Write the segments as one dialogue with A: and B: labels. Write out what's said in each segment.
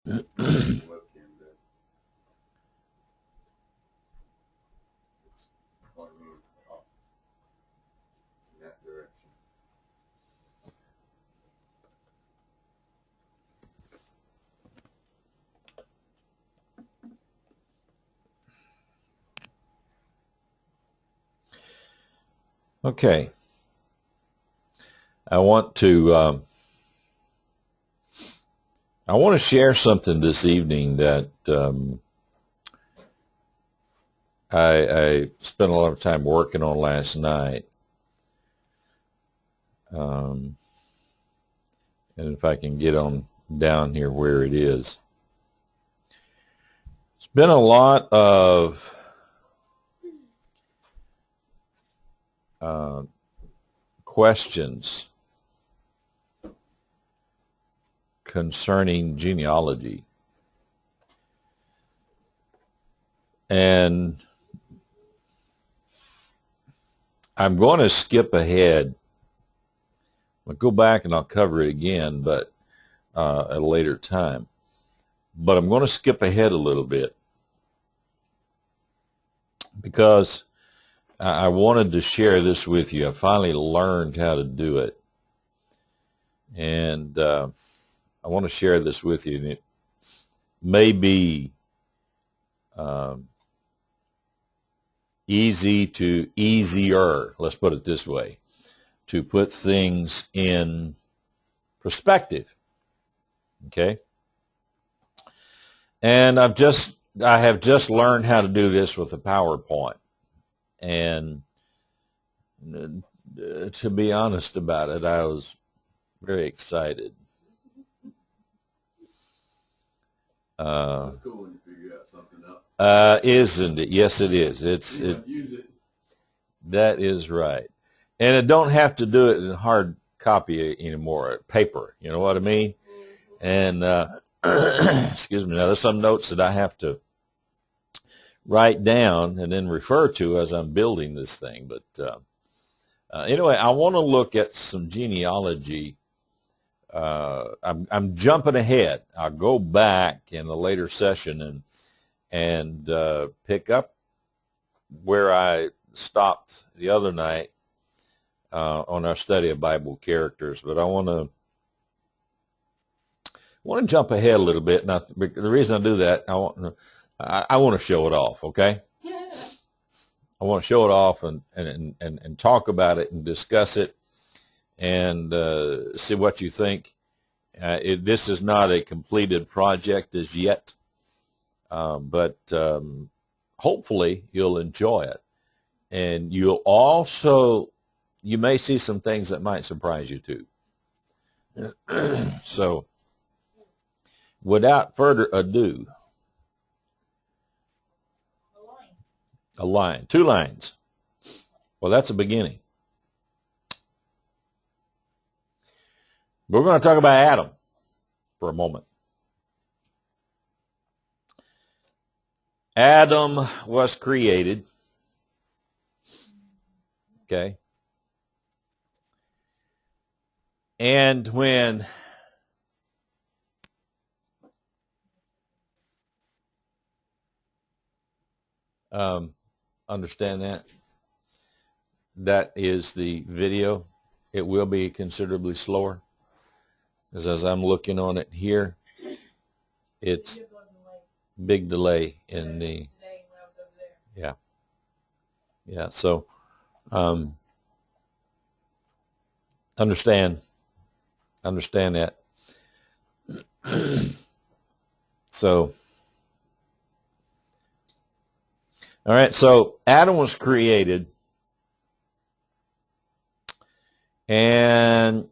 A: webcam that it's pointing off in that direction.
B: Okay. I want to share something this evening that I spent a lot of time working on last night. And if I can get on down here where it is. It's been a lot of questions concerning genealogy. And I'm going to skip ahead. I'll go back and I'll cover it again, but at a later time. But I'm going to skip ahead a little bit because I wanted to share this with you. I finally learned how to do it. And I want to share this with you. And it may be easier, let's put it this way, to put things in perspective. Okay? And I have just learned how to do this with a PowerPoint. And to be honest about it, I was very excited.
A: It's cool when you figure out something else.
B: Isn't it? Yes, it is.
A: Use it.
B: That is right. And I don't have to do it in hard copy anymore, paper. You know what I mean? And excuse me. Now, there's some notes that I have to write down and then refer to as I'm building this thing. But anyway, I want to look at some genealogy. I'm jumping ahead. I'll go back in a later session and pick up where I stopped the other night on our study of Bible characters. But I want to jump ahead a little bit. Now, the reason I do that, I want to show it off. Okay. Yeah. I want to show it off and talk about it and discuss it and see what you think. This is not a completed project as yet, but hopefully you'll enjoy it. And you may see some things that might surprise you too. So, without further ado, a line, 2 lines. Well, that's a beginning. We're going to talk about Adam for a moment. Adam was created. Okay. And when understand that? That is the video. It will be considerably slower. As I'm looking on it here, it's big delay in the, yeah. Yeah, so understand that. So, all right, so Adam was created, and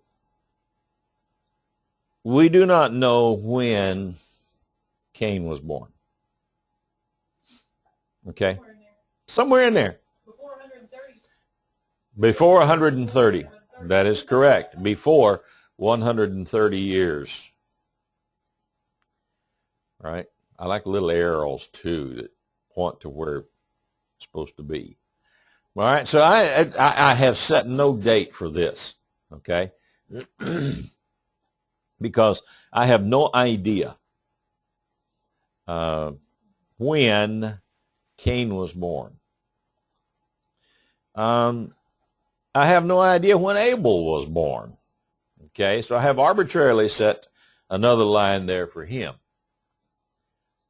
B: we do not know when Cain was born. Okay? Somewhere in there.
C: Before 130.
B: Before 130. That is correct. Before 130 years. Right? I like little arrows, too, that point to where it's supposed to be. All right, so I have set no date for this, okay? Because I have no idea when Cain was born. I have no idea when Abel was born. Okay, so I have arbitrarily set another line there for him.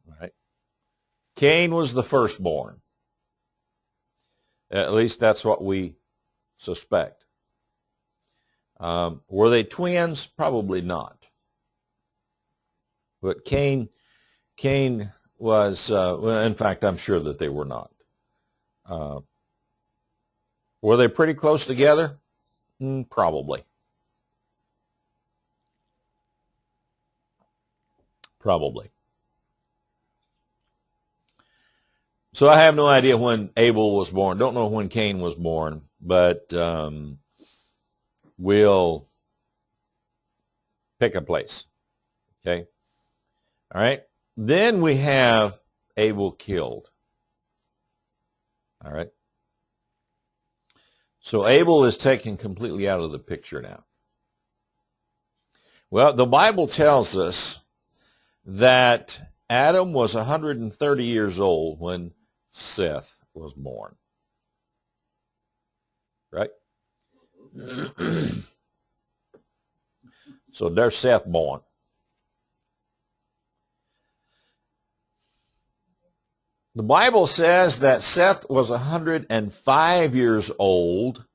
B: All right. Cain was the firstborn. At least that's what we suspect. Were they twins? Probably not. But Cain was, well, in fact, I'm sure that they were not. Were they pretty close together? Probably. Probably. So I have no idea when Abel was born. Don't know when Cain was born, but we'll pick a place. Okay? All right? Then we have Abel killed. All right? So Abel is taken completely out of the picture now. Well, the Bible tells us that Adam was 130 years old when Seth was born. Right? So there's Seth born. The Bible says that Seth was 105 years old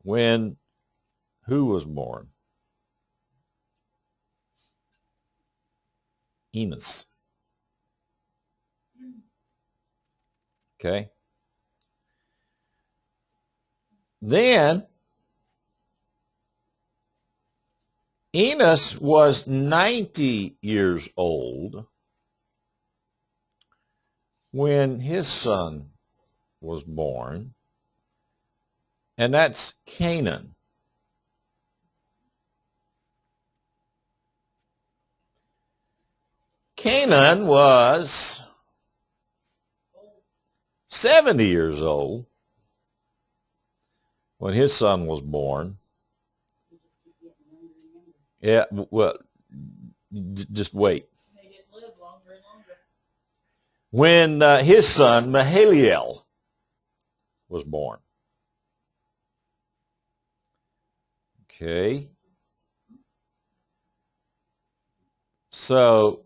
B: when who was born? Enos. Okay. Then Enos was 90 years old when his son was born, and that's Canaan. Canaan was 70 years old when his son was born. Yeah, well, just wait.
C: They didn't live longer and longer.
B: When his son, Mahaliel, was born. Okay. So,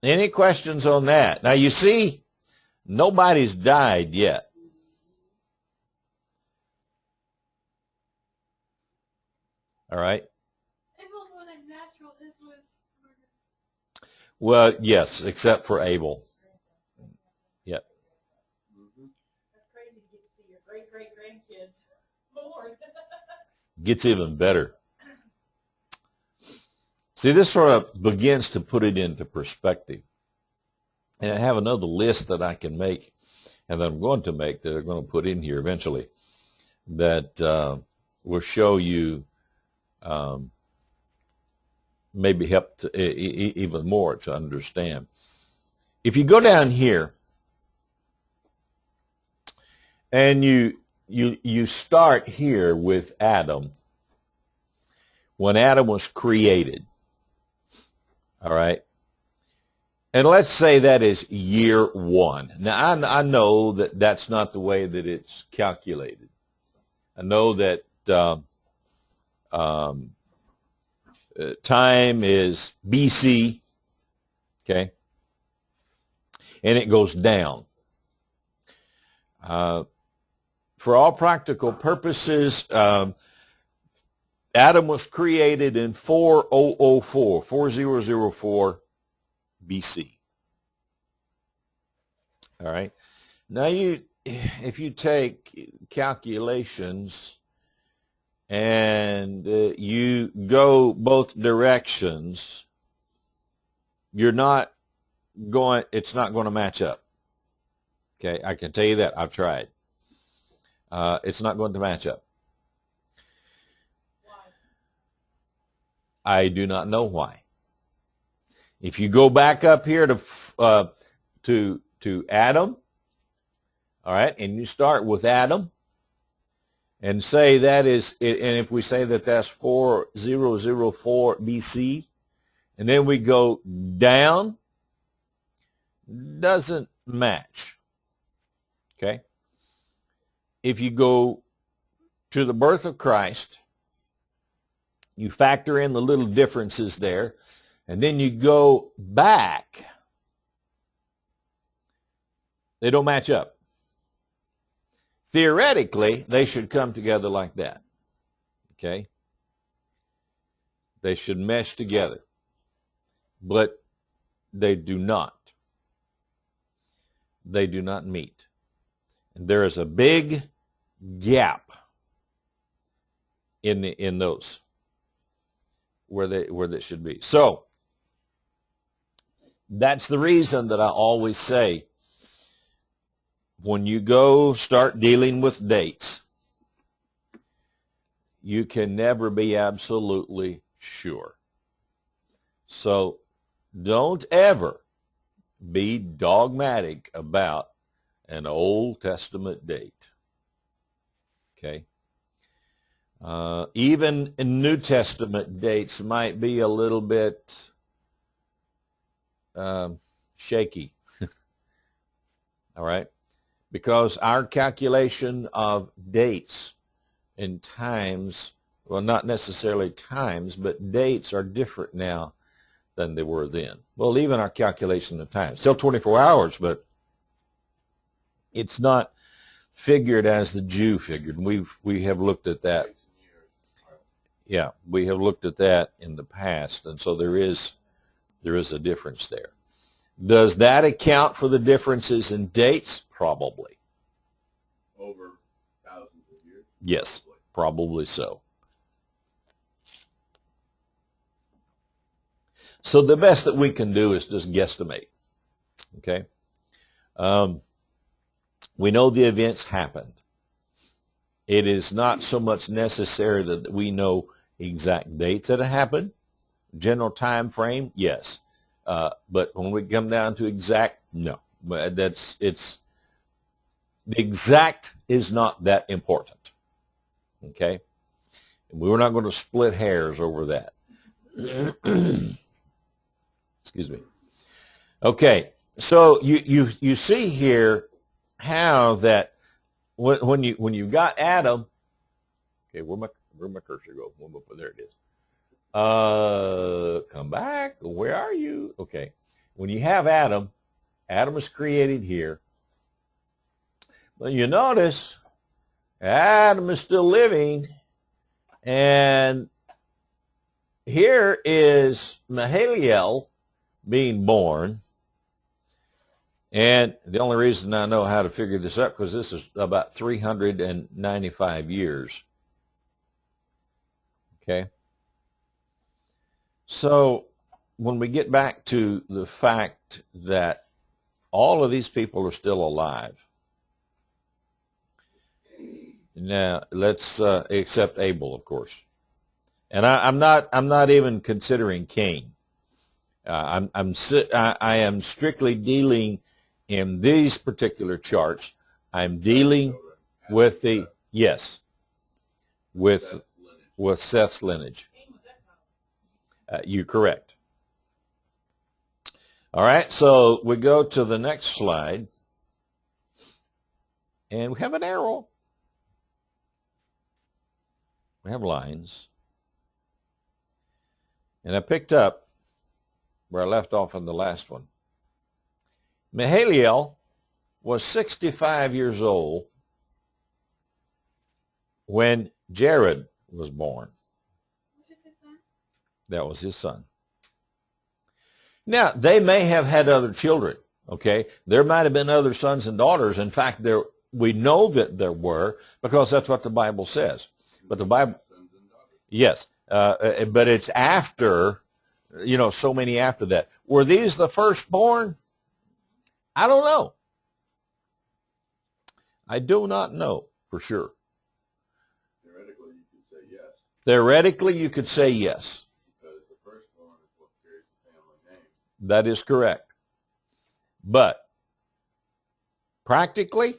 B: any questions on that? Now, you see, nobody's died yet. All right?
C: Abel's wasn't natural. His was murder.
B: Well, yes, except for Abel. Yep.
C: That's crazy to get to see your great-great-grandkids born.
B: Gets even better. See, this sort of begins to put it into perspective. And I have another list that I can make, and that I'm going to make, that I'm going to put in here eventually, that will show you maybe help to, even more to understand. If you go down here and you start here with Adam, when Adam was created, all right? And let's say that is year one. Now, I know that that's not the way that it's calculated. I know that time is BC, okay? And it goes down. For all practical purposes, Adam was created in 4004 BC. All right. Now if you take calculations and you go both directions, it's not going to match up. Okay, I can tell you that. I've tried. It's not going to match up.
C: Why?
B: I do not know why. If you go back up here to Adam, all right, and you start with Adam, and say that is, and if we say that that's 4004 BC, and then we go down doesn't match. Okay? If you go to the birth of Christ, you factor in the little differences there, and then you go back, they don't match up. Theoretically, they should come together like that. Okay? They should mesh together. But they do not. They do not meet. And there is a big gap in those where they should be. So that's the reason that I always say, when you go start dealing with dates, you can never be absolutely sure. So don't ever be dogmatic about an Old Testament date. Okay? Even New Testament dates might be a little bit shaky. All right? Because our calculation of dates and times, well, not necessarily times, but dates are different now than they were then. Well, even our calculation of time, still 24 hours, but it's not figured as the Jew figured. We have looked at that. Yeah, we have looked at that in the past, and so there is a difference there. Does that account for the differences in dates? Probably.
A: Over thousands of years?
B: Yes, probably so. So the best that we can do is just guesstimate. Okay? We know the events happened. It is not so much necessary that we know exact dates that it happened. General time frame, yes. But when we come down to exact, no. But the exact is not that important. Okay? And we're not going to split hairs over that. Excuse me. Okay, so you see here how that when you got Adam, okay, where my cursor go? There it is. Come back. Where are you? Okay, when you have Adam is created here. But you notice Adam is still living, and here is Mahaliel being born. And the only reason I know how to figure this up, because this is about 395 years. Okay? So when we get back to the fact that all of these people are still alive. Now, let's accept Abel, of course. And I'm not even considering Cain. I am strictly dealing in these particular charts. I'm dealing with with Seth's lineage. You're correct. All right, so we go to the next slide, and we have an arrow. We have lines. And I picked up where I left off on the last one. Mahaliel was 65 years old when Jared was born. That was his son. Now, they may have had other children, okay? There might have been other sons and daughters. In fact, we know that there were, because that's what the Bible says. But the Bible, yes, but it's after, so many after that. Were these the firstborn? I don't know. I do not know for sure.
A: Theoretically, you could say yes.
B: Theoretically, you could say yes.
A: Because the firstborn is what carries the family name.
B: That is correct. But practically,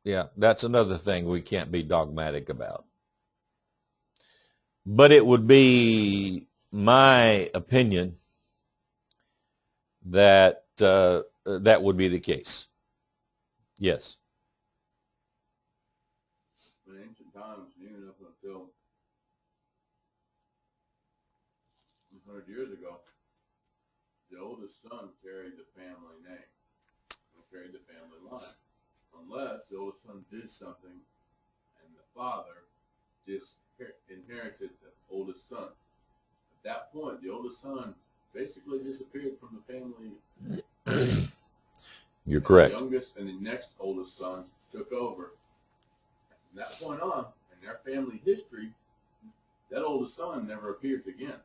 B: yeah, that's another thing we can't be dogmatic about. But it would be my opinion that that would be the case. Yes.
A: In ancient times, even up until 100 years ago, the oldest son carried the family name and carried the family line. Unless the oldest son did something and the father inherited the oldest son. At that point, the oldest son basically disappeared from the family.
B: You're correct.
A: The youngest and the next oldest son took over. From that point on, in their family history, that oldest son never appears again.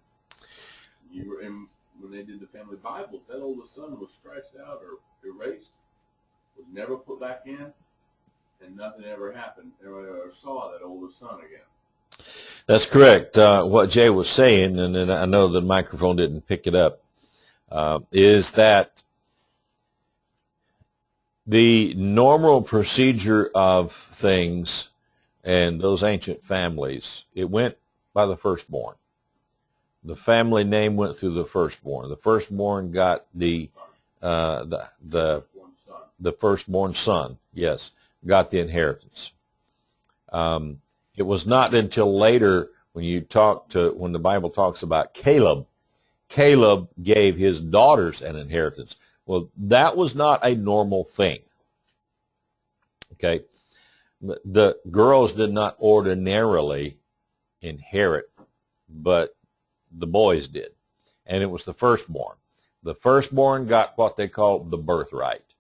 A: When they did the family Bibles, that oldest son was scratched out or erased, was never put back in, and nothing ever happened. Nobody ever saw that oldest son again.
B: That's correct. What Jay was saying, and I know the microphone didn't pick it up, is that the normal procedure of things and those ancient families, it went by the firstborn. The family name went through the firstborn. The firstborn got the firstborn son, yes, got the inheritance. It was not until later when the Bible talks about Caleb gave his daughters an inheritance. Well, that was not a normal thing. Okay? The girls did not ordinarily inherit, but the boys did. And it was the firstborn. The firstborn got what they call the birthright.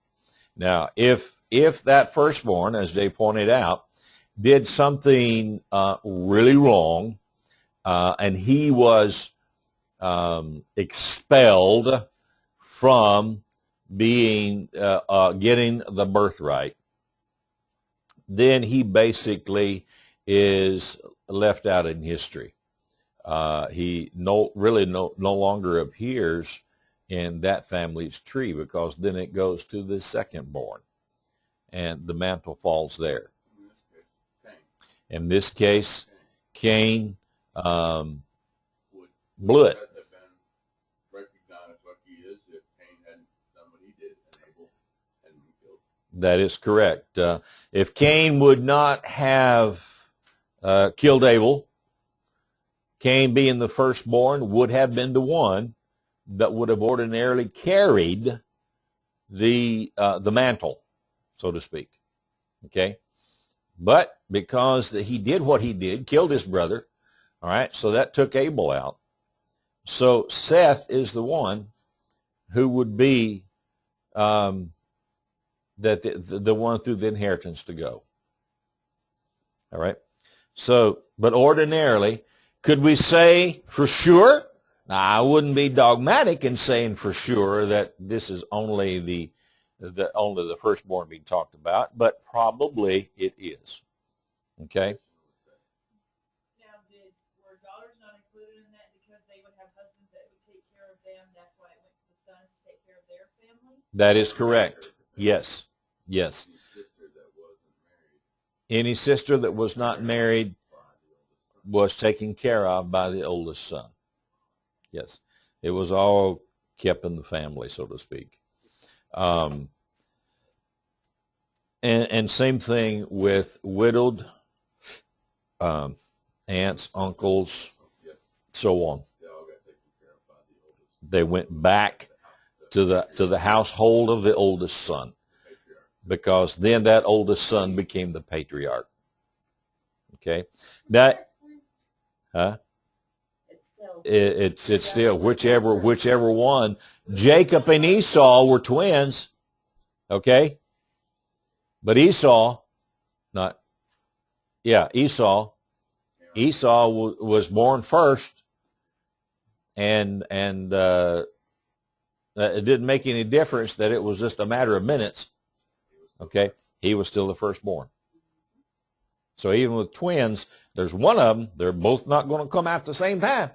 B: Now, if that firstborn, as Dave pointed out, did something really wrong, and he was expelled from getting the birthright, then he basically is left out in history. He no longer appears in that family's tree, because then it goes to the secondborn, and the mantle falls there. In this case, Cain blew it. That is correct. If Cain would not have killed Abel, Cain, being the firstborn, would have been the one that would have ordinarily carried the mantle, so to speak. Okay? But because he did what he did, killed his brother, all right, so that took Abel out. So Seth is the one who would be the one through the inheritance to go. All right? So, but ordinarily, could we say for sure? Now, I wouldn't be dogmatic in saying for sure that this is only the firstborn being talked about, but probably it is. Okay?
C: Now, were daughters not included in that because they would have husbands that would take care of them? That's why it went to the son to take care of their family?
B: That is correct. Yes. Yes. Any sister that was not married was taken care of by the oldest son. Yes. It was all kept in the family, so to speak. And same thing with widowed aunts, uncles, so on. They went back to the household of the oldest son, because then that oldest son became the patriarch. Okay, that it's still whichever one. Jacob and Esau were twins. Okay, but Esau was born first, and it didn't make any difference that it was just a matter of minutes. Okay, he was still the firstborn. So even with twins, there's one of them, they're both not going to come out at the same time.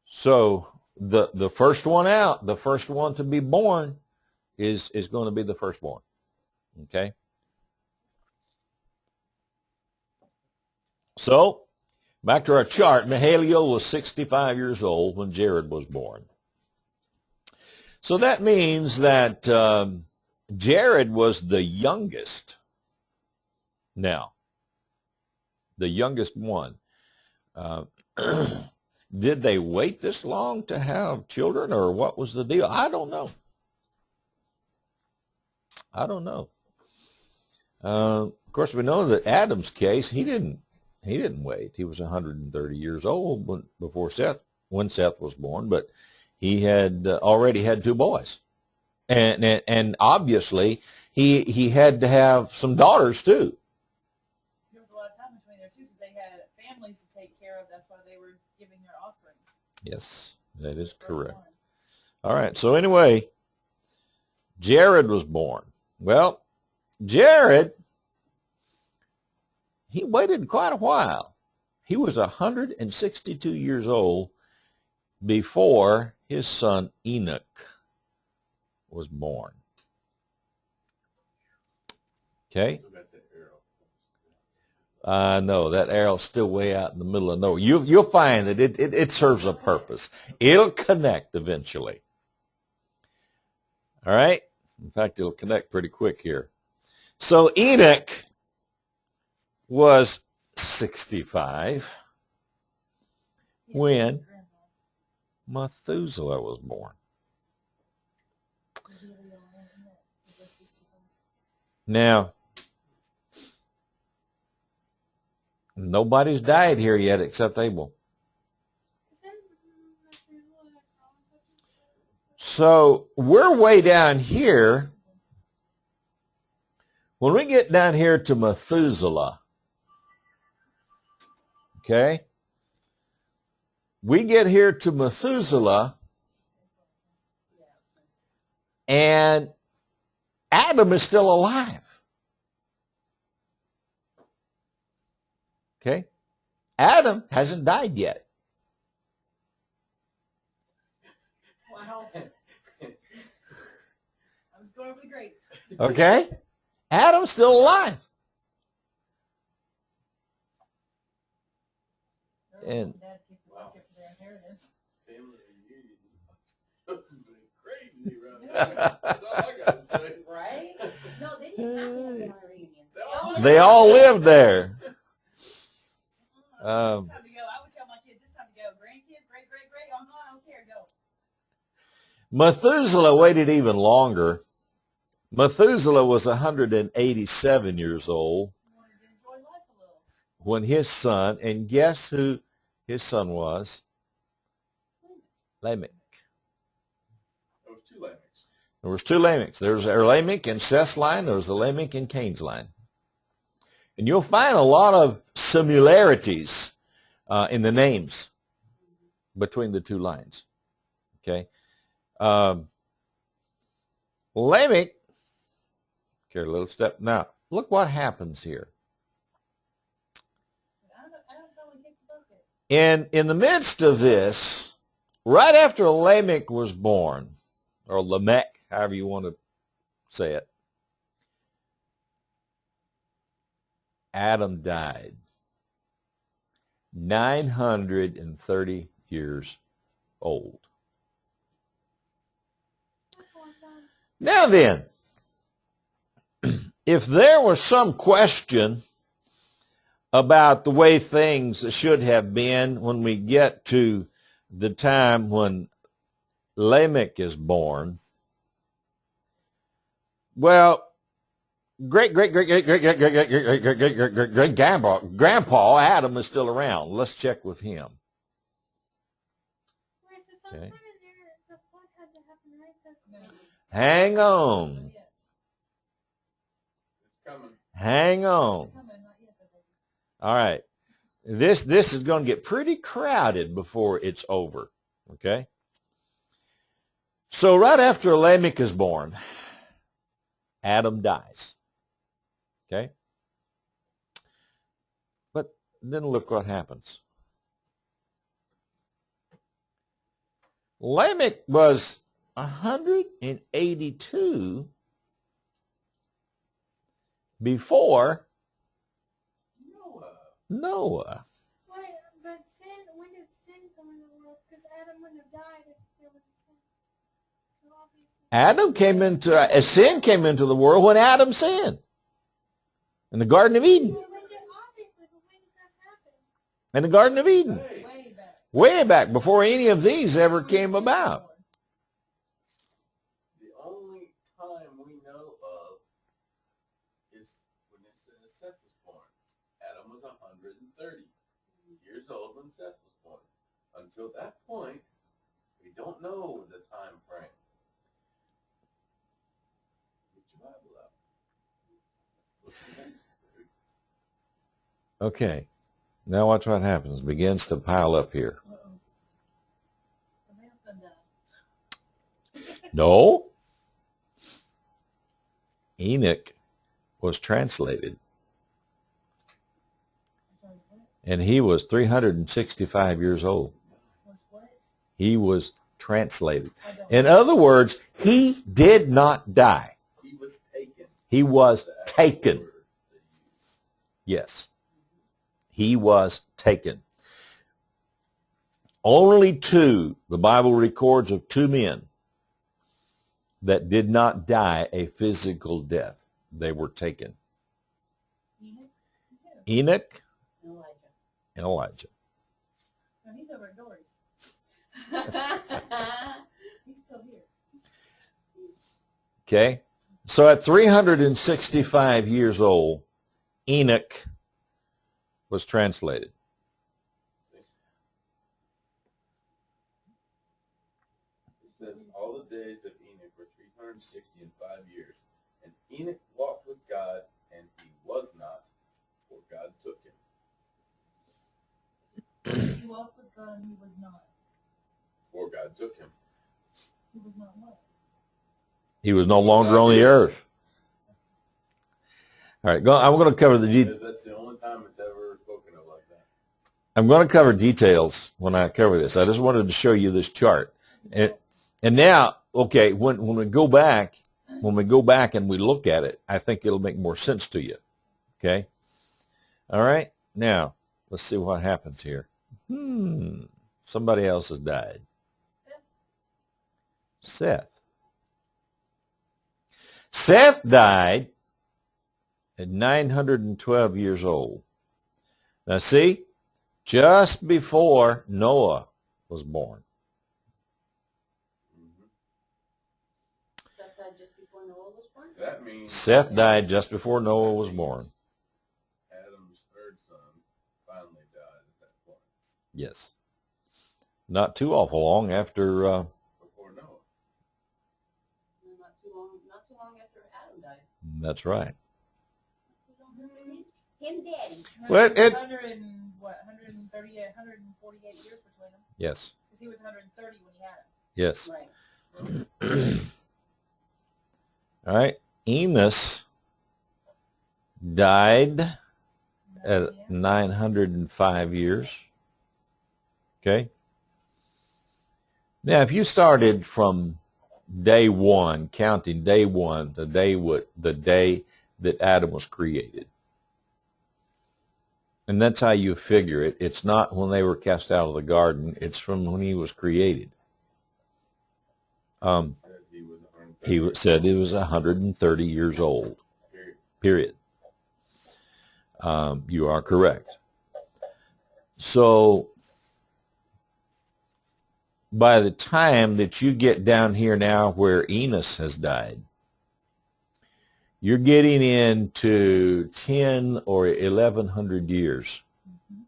B: So the first one out, the first one to be born is going to be the firstborn. Okay? So, back to our chart. Mahalalel was 65 years old when Jared was born. So that means that Jared was the youngest. Now, the youngest one. Did they wait this long to have children, or what was the deal? I don't know. I don't know. Of course, we know that Adam's case, he didn't wait. He was 130 years old when Seth was born, but he had already had 2 boys, and obviously he had to have some daughters too.
C: There was a lot of time between there too, because they had families to take care of. That's why they were giving their offering.
B: Yes, that is correct. All right. So anyway, Jared was born. Well, Jared, he waited quite a while. He was 162 years old before his son Enoch was born. Okay? No, that arrow's still way out in the middle of nowhere. You'll find that it serves a purpose. It'll connect eventually. All right? In fact, it'll connect pretty quick here. So Enoch was 65 when Methuselah was born. Now, nobody's died here yet except Abel. So we're way down here. When we get down here to Methuselah, okay, we get here to Methuselah, and Adam is still alive. Okay? Adam hasn't died yet.
C: Wow. I was going over the grapes.
B: Okay? Adam's still alive. And
C: Dad kicked the bucket for their inheritance.
A: Family reunion. Crazy around here. That's all I gotta say.
D: Right? No, they didn't have to have family reunions.
B: they all lived there.
C: It's time to go. I would tell my kids, it's time to go. Grandkids, great. I don't care. Go.
B: Methuselah waited even longer. Methuselah was 187 years old
C: I wanted to enjoy life a little.
B: when his son, and guess who his son was? Lamech.
A: There was 2 Lamechs.
B: There was 2 Lamechs. There was Lamech in Seth's line. There was a Lamech in Cain's line. And you'll find a lot of similarities in the names between the 2 lines. Okay? Lamech, carry a little step. Now, look what happens here.
C: I don't probably kick the bucket.
B: In the midst of this, right after Lamech was born, or Lamech, however you want to say it, Adam died. 930 years old. Now then, if there was some question about the way things should have been when we get to the time when Lamech is born, well, grandpa Adam is still around. Let's check with him.
D: Wait, so sometime in there, the flood had to happen, right?
B: Hang on.
A: It's coming.
B: Hang on. All right. This is going to get pretty crowded before it's over. Okay? So right after Lamech is born, Adam dies. Okay? But then look what happens. Lamech was 182 before Noah.
D: Wait, but when did sin come in the world? Because Adam wouldn't have died if there was sin. So
B: Sin came into the world when Adam sinned in the Garden of Eden. In the Garden of Eden.
A: Hey,
C: Way back.
B: Way back before any of these ever came about.
A: the only time we know of is when it says Seth was born. Adam was 130 years old when Seth was born. Until that point, we don't know the time frame. Get your Bible out. Look at Genesis, dude.
B: Okay. Now watch what happens. It begins to pile up here.
C: Uh-oh. Somebody else done that.
B: No. Enoch was translated,
C: I'm sorry, what?
B: and he was 365 years old.
C: Was what?
B: He was translated.
C: I don't
B: In
C: know.
B: other words, he did not die.
A: He was taken.
B: He was
A: The actual
B: taken.
A: word they use.
B: Yes. He was taken. Only two, the Bible records of two men that did not die a physical death. They were taken.
C: Enoch?
B: Enoch
D: Elijah.
B: and Elijah.
C: No, he's over at Dory's.
D: That's
C: He's still here.
B: Okay? So at 365 years old, Enoch was translated.
A: It says all the days of Enoch were 365 years, and Enoch walked with God, and he was not, for God took him.
C: He walked with God and he was not.
A: For God took him.
C: He was not what?
B: He was no longer on the earth. All right, I'm going to cover the
A: Because that's the only time it's ever spoken of like that.
B: I'm going to cover details when I cover this. I just wanted to show you this chart. And now, okay, when we go back and we look at it, I think it'll make more sense to you. Okay? All right? Now, let's see what happens here. Somebody else has died. Seth. Seth died at 912 years old. Now see, just before Noah was born.
A: Mm-hmm.
D: Seth died just before Noah was born.
A: That means
B: Seth died just before Noah was born.
A: Adam's third son finally died at that point.
B: Yes. Not too awful long after,
A: Before Noah.
D: Not too long after Adam died.
B: that's right.
D: Not too long after him daddy.
B: Well, it-
C: 100 and what? 130, 148 years between them.
B: Yes.
C: Because he was 130 when he had him.
B: Yes.
D: Right.
B: All right. Enos died at
C: Yeah.
B: 905 years. Okay. Now, if you started from day one, counting day one, the day that Adam was created, and that's how you figure it. It's not when they were cast out of the garden. It's from when he was created.
A: Said he was 130.
B: He said he was 130 years old.
A: Period.
B: Period. You are correct. So by the time that you get down here now where Enos has died, you're getting into 10 or 1100 years
C: Mhm.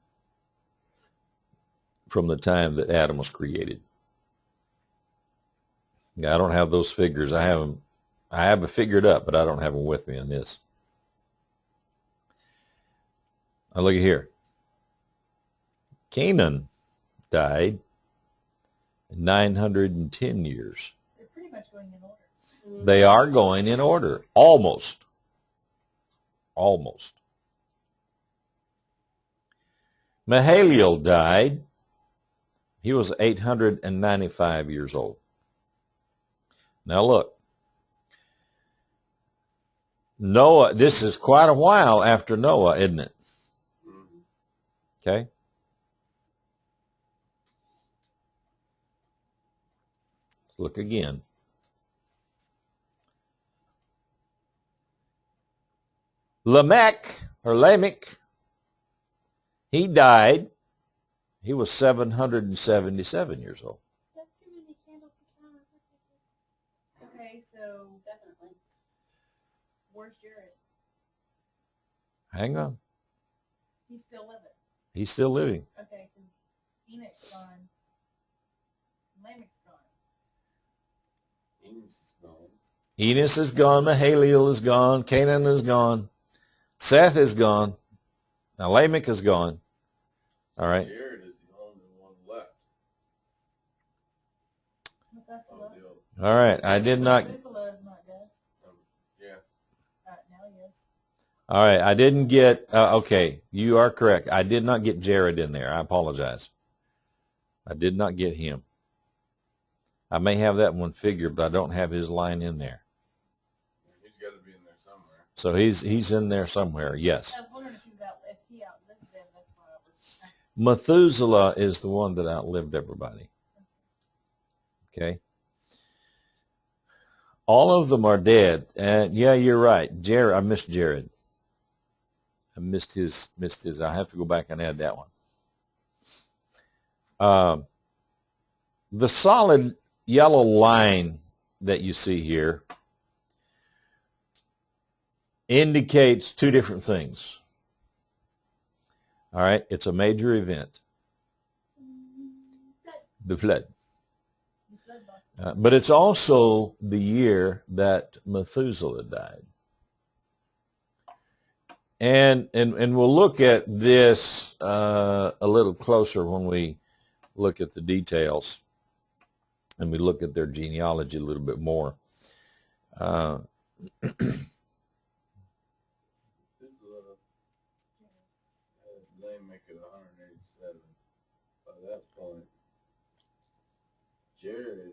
B: from the time that Adam was created. Now, I don't have those figures. I have it figured up, but I don't have them with me on this. Now look at here. Canaan died 910 years.
C: They're pretty much going in order.
B: They are going in order. Almost. Almost. Mahalalel died. He was 895 years old. Now look. Noah, this is quite a while after Noah, isn't it?
A: Mhm.
B: Okay. Look again. Lamech, he died. He was 777 years old.
D: That's too many candles to count.
C: Okay, so
D: Definitely.
C: where's Jared?
B: Hang on.
C: He's still living.
B: He's still living.
C: Okay, because Enoch's gone. Lamech's gone.
A: Enos is gone.
B: Enos is gone. Mahaliel is gone. Canaan is gone. Seth is gone. Now Lamech is gone. All right.
A: Jared is the only one left.
C: Methuselah.
A: Of the old,
B: All right. I did not.
C: Methuselah is not dead.
A: yeah.
C: Now he is.
B: All right. I didn't get. Okay. You are correct. I did not get Jared in there. I apologize. I did not get him. I may have that one figured, but I don't have his line in there.
A: He's got to be in there somewhere.
B: So he's in there somewhere. Yes.
C: I was wondering if he outlived them. That's why I was.
B: Methuselah is the one that outlived everybody. Okay. All of them are dead. And yeah, you're right. Jared, I missed Jared. I missed his, I have to go back and add that one. The solid yellow line that you see here indicates two different things. All right. It's a major event. The flood. But it's also the year that Methuselah died. And we'll look at this a little closer when we look at the details and we look at their genealogy a little bit more.
A: Methuselah had Lamech at 187. By that point, Jared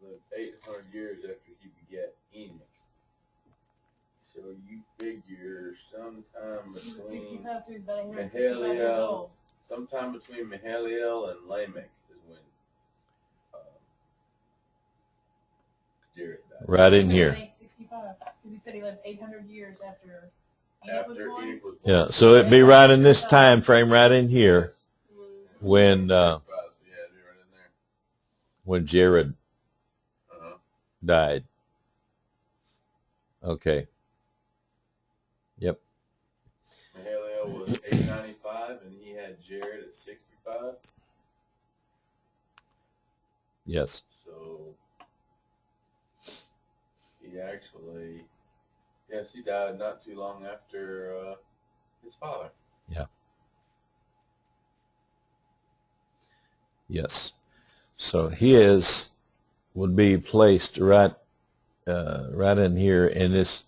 A: lived 800 years after he begat Enoch. So you figure sometime
C: He was
A: between
C: 65, so he's about 165 years old.
A: sometime between Mahaliel and Lamech is when Jared died.
B: Right in here.
C: 65, because he said he lived 800 years after Enoch was born.
A: Enoch was born.
B: Yeah, so it'd be right in this time frame, right in here, when
A: Yeah, it'd be right in there.
B: when Jared
A: Uh-huh.
B: died. Okay. Yep.
A: Mahaliel was 895 and he had Jared at 65.
B: Yes.
A: So he actually, yes, he died not too long after his father.
B: Yes. So his would be placed right in here in this.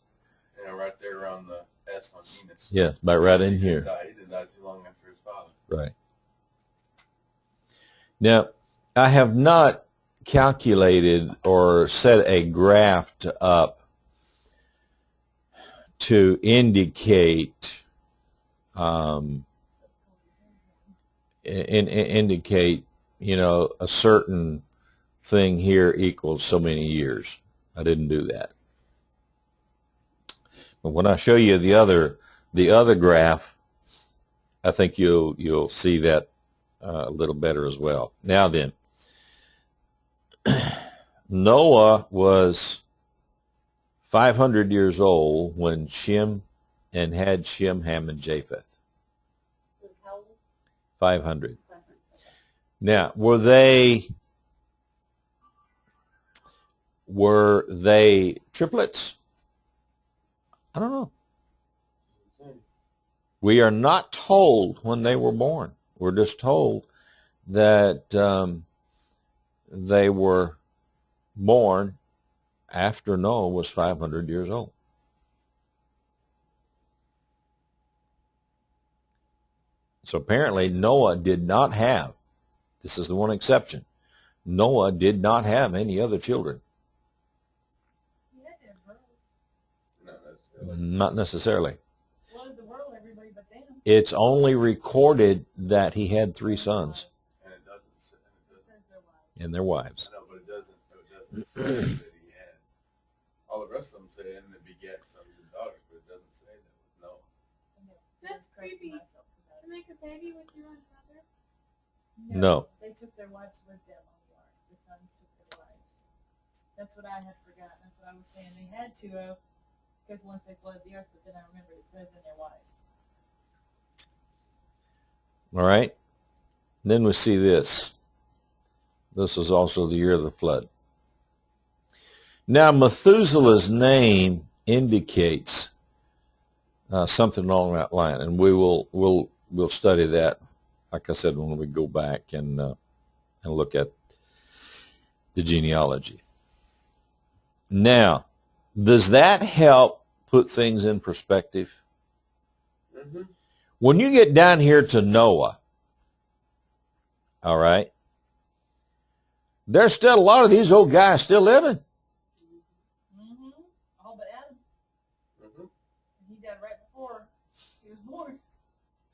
A: You know, right there on the S on Enos.
B: Yes, about right in
A: He
B: here.
A: didn't die too long after his father.
B: Right. Now, I have not calculated or set a graph up to indicate indicate, a certain thing here equals so many years. I didn't do that. But when I show you the other graph, I think you'll see that a little better as well. Now then, Noah was 500 years old when Shem and had Shem, Ham, and Japheth.
D: It was how old?
B: 500.
D: 500.
B: Now, were they triplets? I don't know. We are not told when they were born. We're just told that they were born after Noah was 500 years old. So apparently Noah did not have, this is the one exception, Noah did not have any other children.
C: He had to have girls.
A: Not necessarily.
B: Not necessarily.
C: Flooded the world, everybody but them.
B: It's only recorded that he had 3 sons
A: And it doesn't say,
C: It says their wives.
B: and their wives.
A: I know, but it doesn't say that he had. All the rest of them say, and they begat sons and daughters, but
C: I was
E: That's
C: correcting
E: creepy.
C: myself about
E: To
C: it.
E: make a baby with your own mother?
B: No.
C: They took their wives with them on the ark. The sons took their wives. That's what I had forgotten. That's what I was saying. They had to have, because once they flooded the earth, but then I remembered it says in their wives.
B: All right. Then we see this. This is also the year of the flood. Now, Methuselah's name indicates something along that line, and we'll study that, like I said, when we go back and look at the genealogy. Now, does that help put things in perspective?
A: Mm-hmm.
B: When you get down here to Noah, all right, there's still a lot of these old guys still living.
C: Mm-hmm. All but Adam.
A: Mm-hmm.
C: He died right before he was born.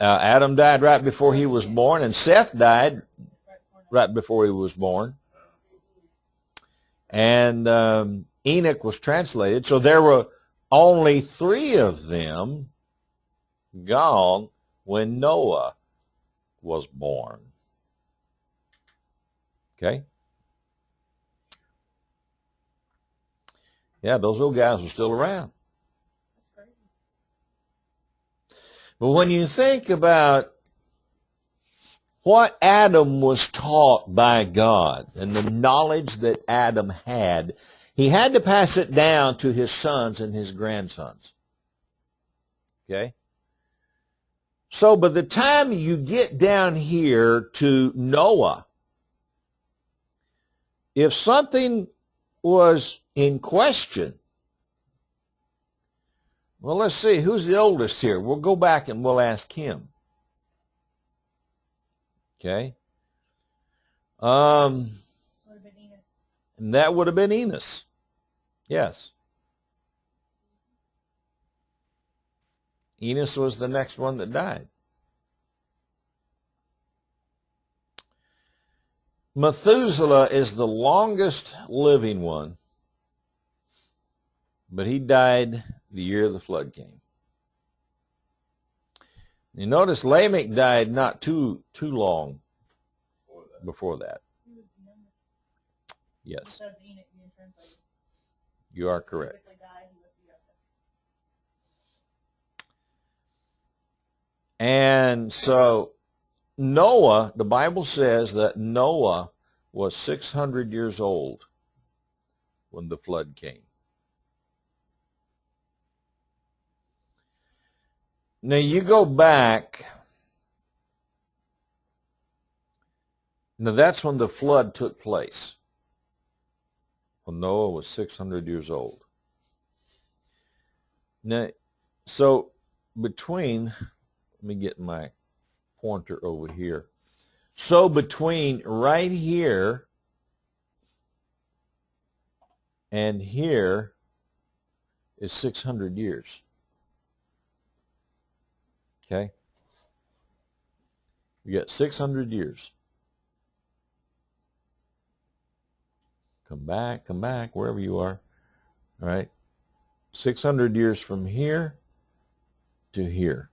B: Adam died right before he was born, and Seth died
C: Right before Noah.
B: right before he was born. And Enoch was translated. So there were only 3 of them gone when Noah was born. Okay? Yeah, those old guys were still around.
C: That's crazy.
B: But when you think about what Adam was taught by God and the knowledge that Adam had, he had to pass it down to his sons and his grandsons. Okay? So by the time you get down here to Noah, if something was in question, well, let's see, who's the oldest here? We'll go back and we'll ask him. Okay?
C: Would have been Enos.
B: And that would have been Enos. Yes. Enos was the next one that died. Methuselah is the longest living one, but he died the year the flood came. You notice Lamech died not too long before that.
C: He was the youngest.
B: Yes,
C: Besides Enoch being translated.
B: you are correct.
C: Physically died, he was the youngest.
B: And so Noah, the Bible says that Noah was 600 years old when the flood came. Now you go back. Now that's when the flood took place. When Noah was 600 years old. Now, so between, let me get my pointer over here. So between right here and here is 600 years. Okay? You got 600 years. Come back, wherever you are. All right? 600 years from here to here.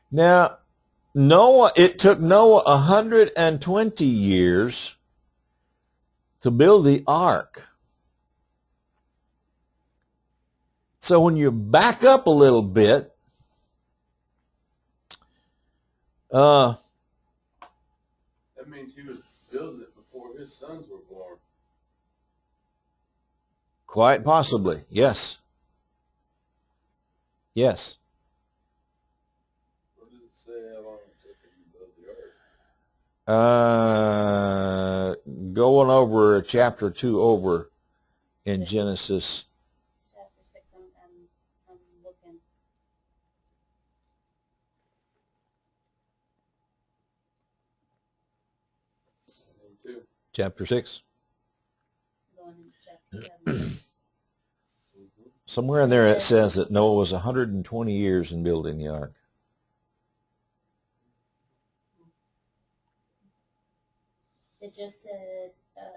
B: Now, it took Noah 120 years to build the ark. So when you back up a little bit,
A: That means he was building it before his sons were born.
B: quite possibly, yes. Yes.
A: What does it say how long it took him to build the ark?
B: Going over chapter 2 over in Genesis.
D: Chapter 6, I'm looking.
A: Me too.
B: Chapter 6.
D: Going into chapter 7.
B: Somewhere in there it says that Noah was 120 years in building the ark.
D: It just said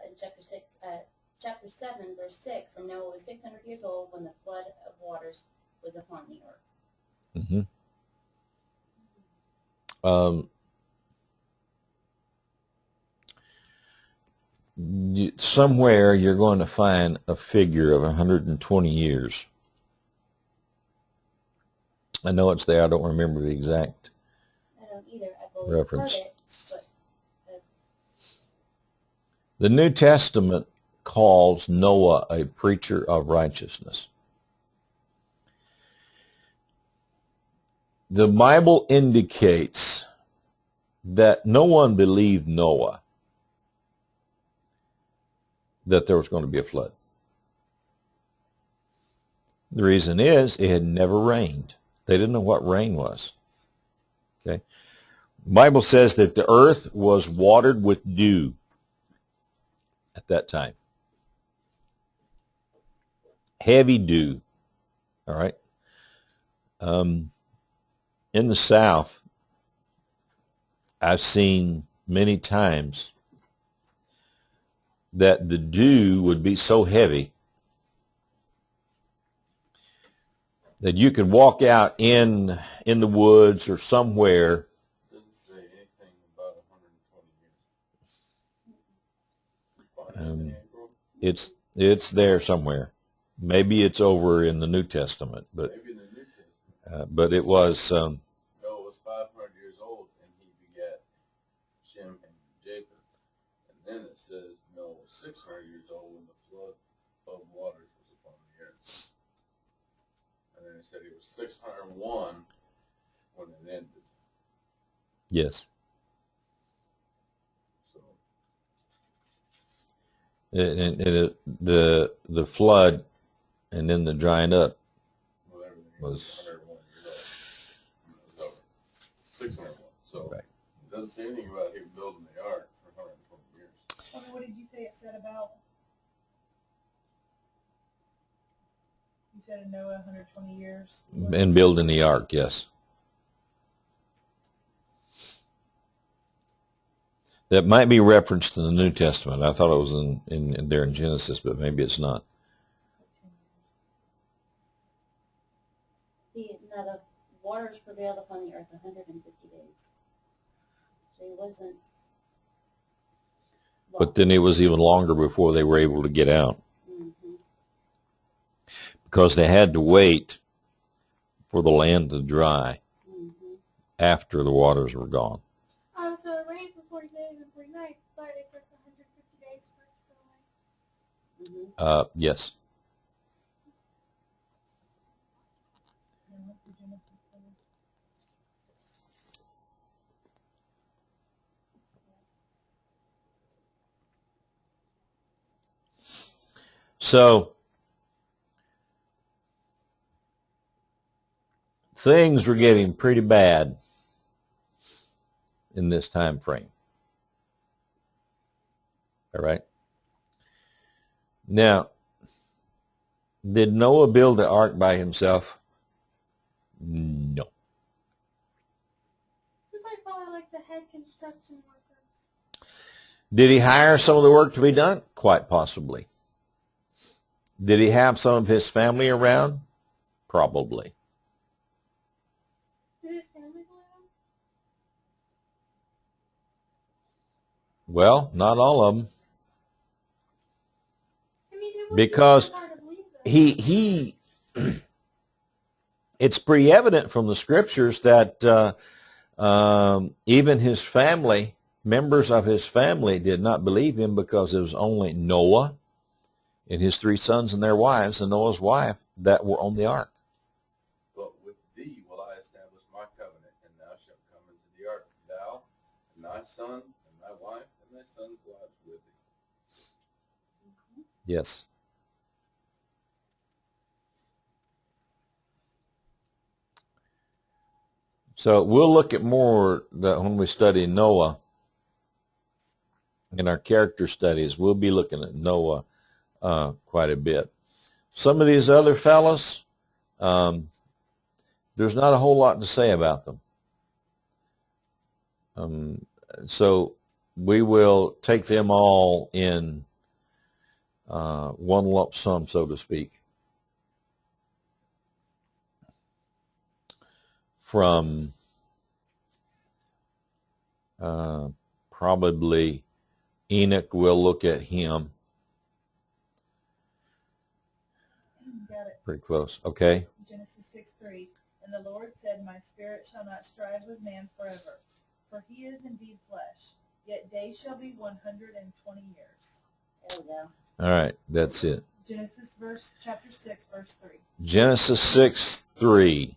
D: in chapter 7, verse 6, and Noah was 600 years old when the flood of waters was upon the earth.
B: Mm-hmm. Somewhere you're going to find a figure of 120 years. I know it's there. I don't remember the exact
D: I don't either. I've always
B: reference.
D: heard it, but
B: The New Testament calls Noah a preacher of righteousness. The Bible indicates that no one believed Noah that there was going to be a flood. The reason is it had never rained. They didn't know what rain was. Okay. The Bible says that the earth was watered with dew at that time. Heavy dew. All right. In the South, I've seen many times that the dew would be so heavy that you could walk out in the woods or somewhere.
A: Doesn't say anything about 120 years.
B: It's there somewhere. Maybe it's over in the New Testament, but
A: Maybe in the New Testament.
B: but it was
A: Noah was 500 years old, and he begat Shem and Japheth. And then it says Noah was 600 years old when the flood of waters was upon the earth. And then it said he was 601 when it ended.
B: yes.
A: So
B: The flood and then the drying up
A: well, everything
B: was
A: 101 years old. And it was over. 601. So
B: right.
A: it doesn't say anything about him building the ark for 120 years.
C: Okay, what did you say it said about? You said in Noah 120 years.
B: And building the ark, yes. That might be referenced in the New Testament. I thought it was in there in Genesis, but maybe it's not.
D: now the waters prevailed upon the earth 150 days. So he wasn't.
B: But then it was even longer before they were able to get out, because they had to wait for the land to dry after the waters were gone.
E: Oh, so it rained for 40 days and 40 nights, but it took 150 days for it to go away.
B: Yes. So things were getting pretty bad in this time frame. All right. Now, did Noah build the ark by himself? No.
E: It was like probably like the head construction worker.
B: Did he hire some of the work to be done? Quite possibly. Did he have some of his family around? Probably.
E: Did his family go out?
B: Well, not all of them.
E: I mean, it was
B: Because
E: hard to believe that.
B: he it's pretty evident from the scriptures that even his family, members of his family, did not believe him, because it was only Noah and his 3 sons and their wives and Noah's wife that were on the ark.
A: But with thee will I establish my covenant, and thou shalt come into the ark, thou and thy sons and thy wife and thy sons' wives with thee.
B: Yes. So we'll look at more that when we study Noah in our character studies. We'll be looking at Noah quite a bit. Some of these other fellows, there's not a whole lot to say about them. So we will take them all in one lump sum, so to speak, from Probably Enoch, we'll look at him.
C: Got it.
B: Pretty close. Okay.
C: Genesis 6:3. And the Lord said, My spirit shall not strive with man forever, for he is indeed flesh. Yet days shall be 120 years.
D: There we go.
B: All right. That's it.
C: Genesis chapter 6, verse 3.
B: Genesis 6:3.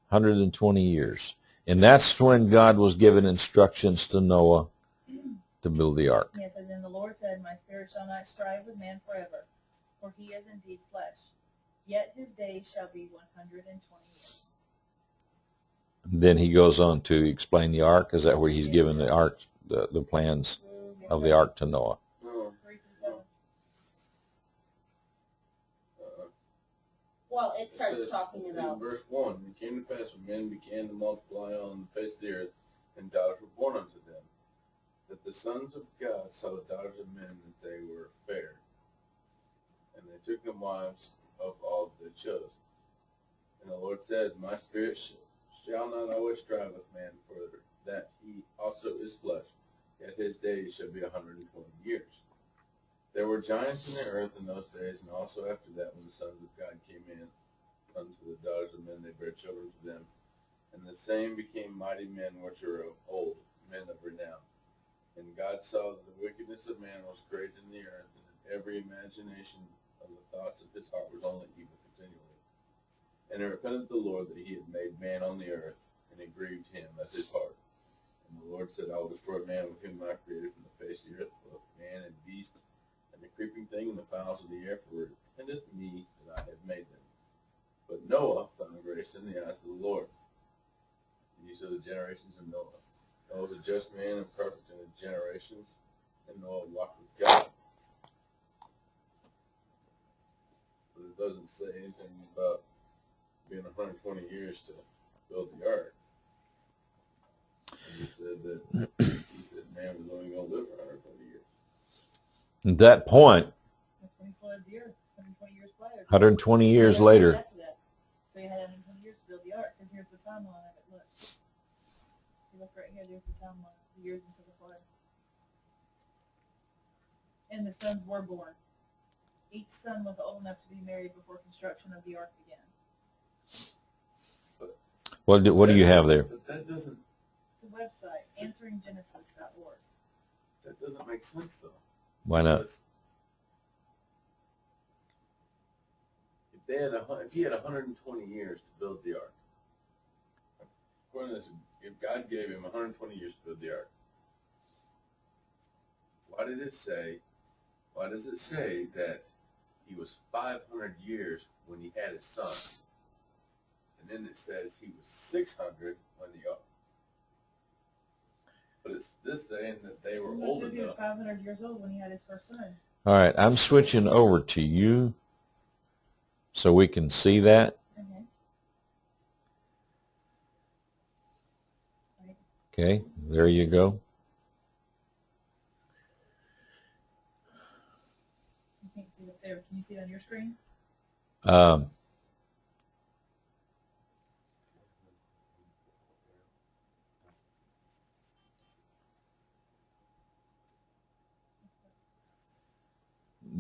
B: 120 years. And that's when God was giving instructions to Noah to build the ark.
C: Yes, as in the Lord said, My spirit shall not strive with man forever, for he is indeed flesh. Yet his days shall be 120 years.
B: Then he goes on to explain the ark. Is that where he's given the ark, the plans of the ark to Noah?
A: No.
C: 3 through 7.
D: Well, it starts
A: says
D: talking
A: in
D: about.
A: verse 1, it came to pass when men began to multiply on the face of the earth, and daughters were born unto them, that the sons of God saw the daughters of men that they were fair, and they took them wives of all that they chose. And the Lord said, My spirit shall not always strive with man, for that he also is flesh, yet his days shall be 120 years. There were giants in the earth in those days, and also after that, when the sons of God came in unto the daughters of men, they bare children to them. And the same became mighty men which are of old, men of renown. And God saw that the wickedness of man was great in the earth, and that every imagination of the thoughts of his heart was only evil continually. And it repented the Lord that he had made man on the earth, and it grieved him at his heart. And the Lord said, I will destroy man with whom I created from the face of the earth, both man and beast, and the creeping thing and the fowls of the air, for it repenteth me that I have made them. But Noah found grace in the eyes of the Lord. And these are the generations of Noah. Noah was a just man and perfect in his generations, and Noah walked with God. But it doesn't say anything about being 120 years to build the ark. He said that man was only going to live for 120 years.
B: At that point,
C: That's when he flooded the earth, 120 years later.
B: 120 years
C: Yeah,
B: later,
C: after that. So he had 120 years to build the ark, because here's the timeline of it. Look. You look right here, there's the timeline, the years into the flood. And the sons were born. Each son was old enough to be married before construction of the ark began.
B: what do you have there?
A: But that doesn't
C: It's a website, answeringgenesis.org.
A: that doesn't make sense though.
B: Why not?
A: Because if he had 120 years to build the ark, according to this, if God gave him 120 years to build the ark, why does it say that he was 500 years when he had his sons? And then it says he was 600 when the ark. But it's this saying that they were old
C: He was
A: enough.
C: 500 years old when he had his first son.
B: All right, I'm switching over to you so we can see that. Okay, there you go.
C: You can't see it there. Can you see it on your screen?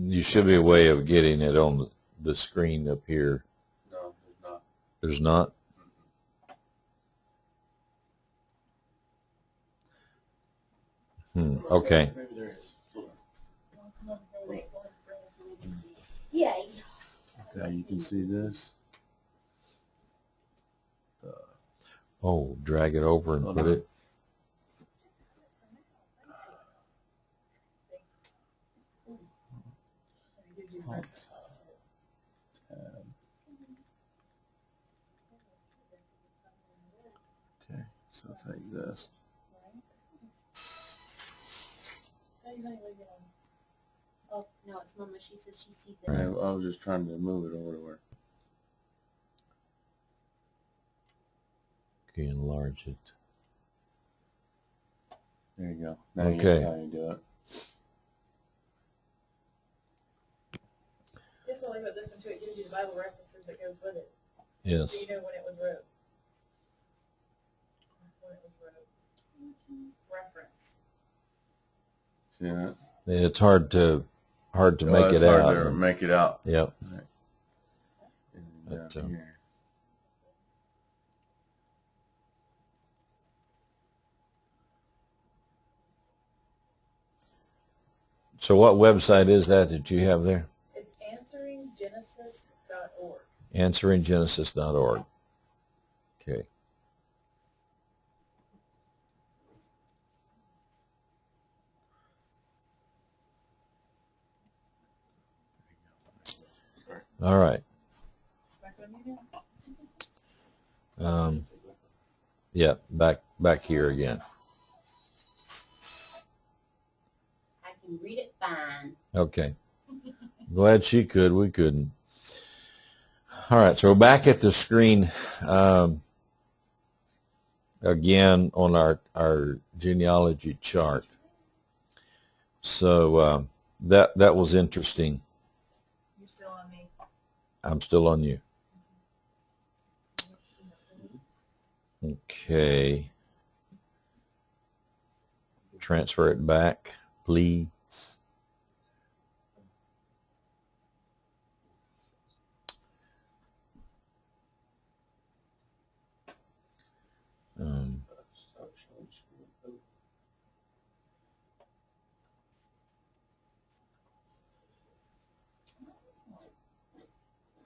B: You should be a way of getting it on the screen up here.
A: No, there's not.
B: There's not? Okay.
A: Maybe there is.
D: Yay.
A: Okay, you can see this.
B: Oh, drag it over and
A: Hold
B: put
A: on.
B: it.
A: Okay, so I'll take this.
D: Oh, no, it's Mama. She says she sees it.
A: I was just trying to move it over to where.
B: Okay, enlarge it.
A: There you go. Now
B: Okay.
A: that's how you do it.
C: This one, about this one too, it gives you the Bible references that goes with it.
B: Yes.
C: So you know when it was wrote. When it was wrote. reference.
A: See that?
B: It's hard to
A: Oh,
B: make
A: it's
B: it
A: hard
B: out.
A: to make it out.
B: Yep.
A: And
B: But,
A: down here.
B: So what website is that you have there?
C: It's answeringgenesis.org.
B: Answeringgenesis.org. Okay. All right.
C: Back on you now.
B: Yeah, back here again.
D: I can read it fine.
B: Okay. Glad she could. We couldn't. All right. So we're back at the screen again on our genealogy chart. So that was interesting.
C: You're still on me.
B: I'm still on you. Okay. Transfer it back, please.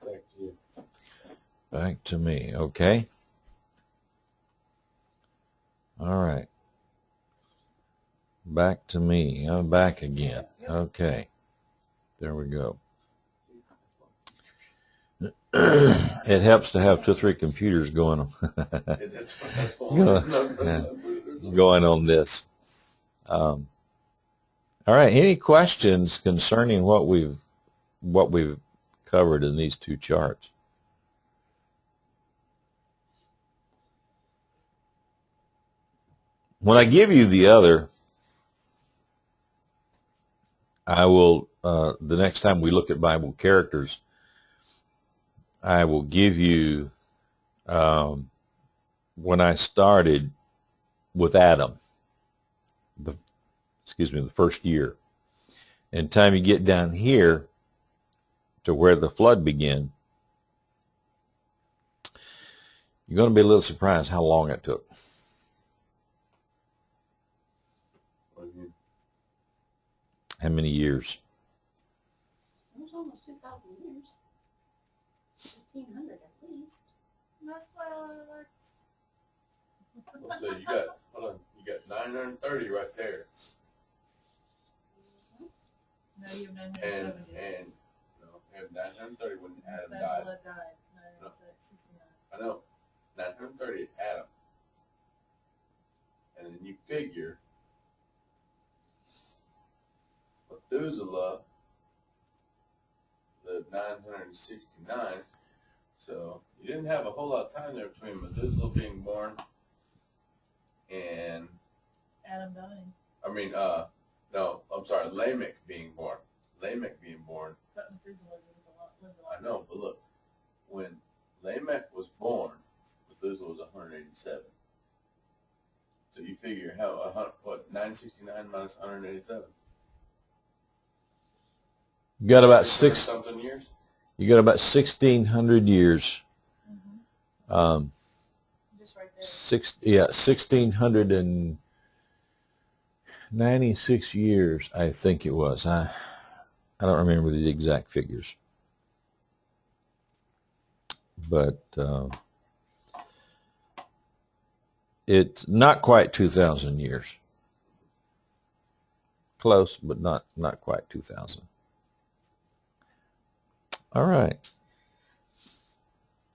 A: Back to you.
B: Back to me, okay? All right. Back to me. I'm back again. Okay. There we go. It helps to have 2 or 3 computers going on.
A: That's
B: Going on this. All right. Any questions concerning what we've covered in these 2 charts? When I give you the other, I will, the next time we look at Bible characters, I will give you, when I started with Adam, the first year. And time you get down here to where the flood began, you're going to be a little surprised how long it took. How many years?
D: It was almost 2,000 years. 1,500 at least.
E: That's why
A: So you got, hold on, you got 930 right there.
C: No, you have
A: And
C: 970.
A: no, you have 930 when Adam
C: That's
A: died.
C: blood died.
A: No.
C: 969.
A: I know, 930 Adam. And then you figure Methuselah lived 969. So you didn't have a whole lot of time there between Methuselah being born and
C: Adam dying.
A: no, I'm sorry, Lamech being born. Lamech being born.
C: But Methuselah lived a lot.
A: I know, but look, when Lamech was born, Methuselah was 187. So you figure how 969 minus 187.
B: You got about
A: 600 something years.
B: You got about 1,600 years.
C: Mm-hmm. Just right there.
B: 1,696 years, I think it was. I don't remember the exact figures, but it's not quite 2,000 years. Close, but not quite 2,000. All right.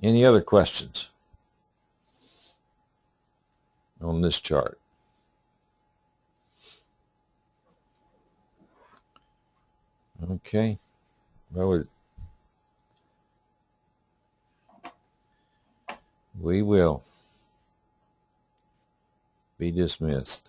B: Any other questions on this chart? Okay. Well, we will be dismissed.